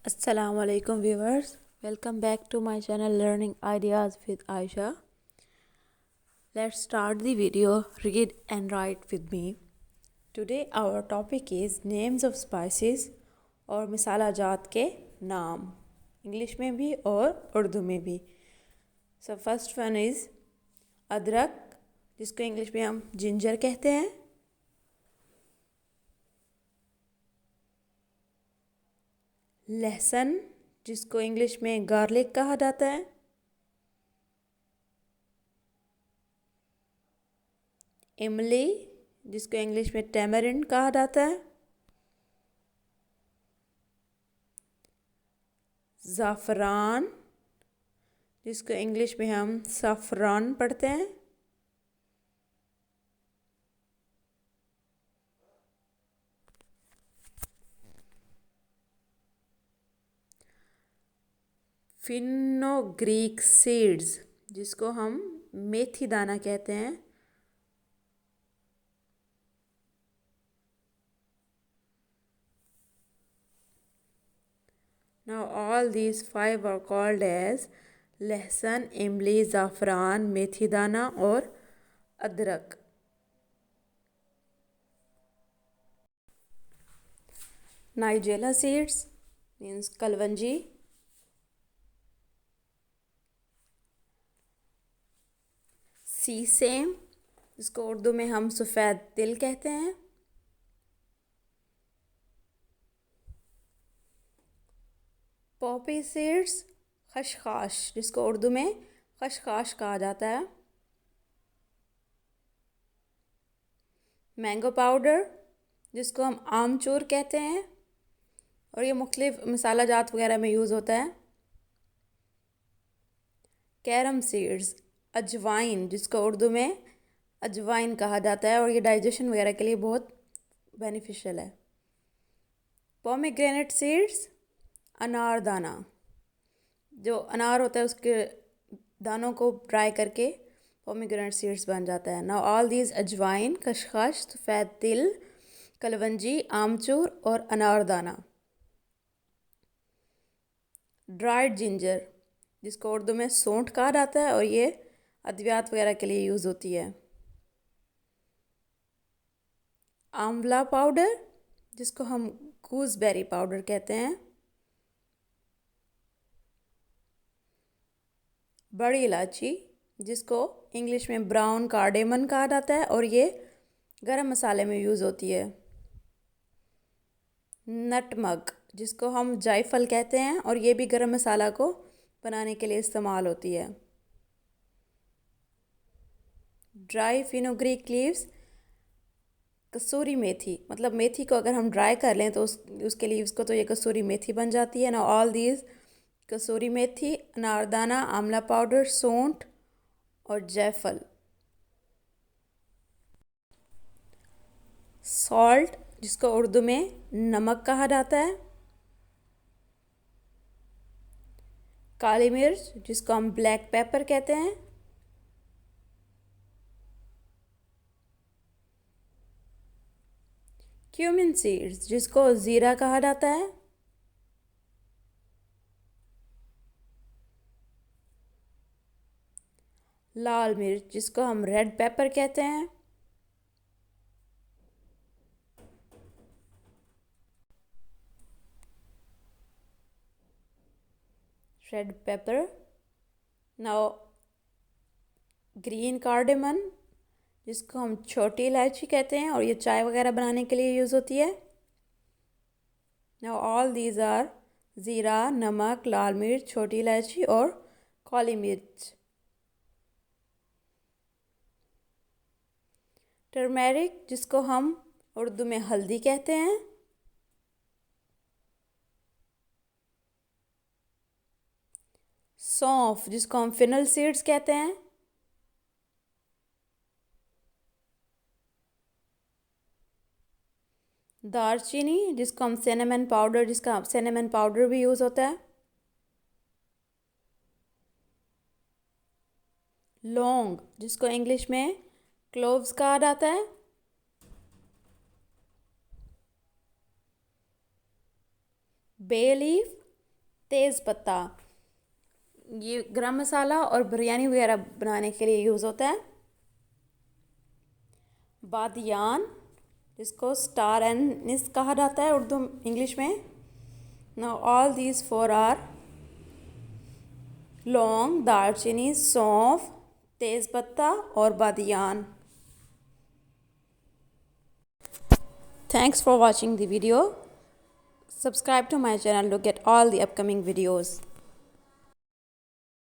Assalamu alaikum viewers. Welcome back to my channel Learning Ideas with Aisha. Let's start the video. Read and write with me. Today our topic is names of spices और मसाला जात के नाम English में भी और उर्दू में भी. So first one is अदरक जिसको इंग्लिश में हम जिंजर कहते हैं. लहसुन जिसको इंग्लिश में गार्लिक कहा जाता है. इमली जिसको इंग्लिश में टैमरिंड कहा जाता है. ज़ाफ़रान जिसको इंग्लिश में हम सफ़रान पढ़ते हैं. फिनोग्रीक सीड्स जिसको हम मेथी दाना कहते हैं. Now all these five are called as लहसुन, इमली, ज़ाफ़रान, मेथी दाना और अदरक. Nigella seeds means kalonji. Sesame जिसको उर्दू में हम सफ़ेद तिल कहते हैं. पॉपी सीड्स खशखाश जिसको उर्दू में खशखाश कहा जाता है. मैंगो पाउडर जिसको हम आमचूर कहते हैं और ये मुख्तलिफ मसाला जात वगैरह में यूज़ होता है. कैरम सीड्स अजवाइन जिसको उर्दू में अजवाइन कहा जाता है और ये डाइजेशन वगैरह के लिए बहुत बेनिफिशियल है. पोमेग्रेनेट सीड्स अनार दाना जो अनार होता है उसके दानों को ड्राई करके पोमेग्रेनेट सीड्स बन जाता है. नाउ ऑल दीज अजवाइन, खसखस, सफ़ेद तिल, कलवंजी, आमचूर और अनार दाना. ड्राइड जिंजर जिसको उर्दू में सौंठ कहा जाता है और ये अद्वियात वगैरह के लिए यूज़ होती है. आंवला पाउडर जिसको हम गूसबेरी पाउडर कहते हैं. बड़ी इलायची जिसको इंग्लिश में ब्राउन कार्डेमन कहा जाता है और ये गरम मसाले में यूज़ होती है. नटमग जिसको हम जायफल कहते हैं और ये भी गरम मसाला को बनाने के लिए इस्तेमाल होती है. ड्राई फिनोग्रीक लीव्स कसूरी मेथी मतलब मेथी को अगर हम ड्राई कर लें तो उसके लीव्स को तो ये कसूरी मेथी बन जाती है. ना ऑल दीज कसूरी मेथी, अनारदाना, आंवला पाउडर, सौंठ और जायफल. सॉल्ट जिसको उर्दू में नमक कहा जाता है. काली मिर्च जिसको हम ब्लैक पेपर कहते हैं. क्यूमिन सीड्स जिसको ज़ीरा कहा जाता है. लाल मिर्च जिसको हम रेड पेपर कहते हैं. Red pepper. नाउ ग्रीन कार्डेमन जिसको हम छोटी इलायची कहते हैं और ये चाय वगैरह बनाने के लिए यूज़ होती है. नाउ ऑल दीज आर ज़ीरा, नमक, लाल मिर्च, छोटी इलायची और काली मिर्च. टर्मेरिक जिसको हम उर्दू में हल्दी कहते हैं. सौंफ जिसको हम फिनल सीड्स कहते हैं. दालचीनी जिसको हम सिनेमन पाउडर जिसका सिनेमन पाउडर भी यूज़ होता है. लौंग जिसको इंग्लिश में क्लोव्स कहा जाता है. बे लीफ तेज़ पत्ता, ये गरम मसाला और बिरयानी वगैरह बनाने के लिए यूज़ होता है। बादियान, जिसको स्टार एनिस कहा जाता है उर्दू इंग्लिश में। Now all these four are laung, dalchini, सौंफ, तेज़पत्ता और बादियान। Thanks for watching the video. Subscribe to my channel to get all the upcoming videos.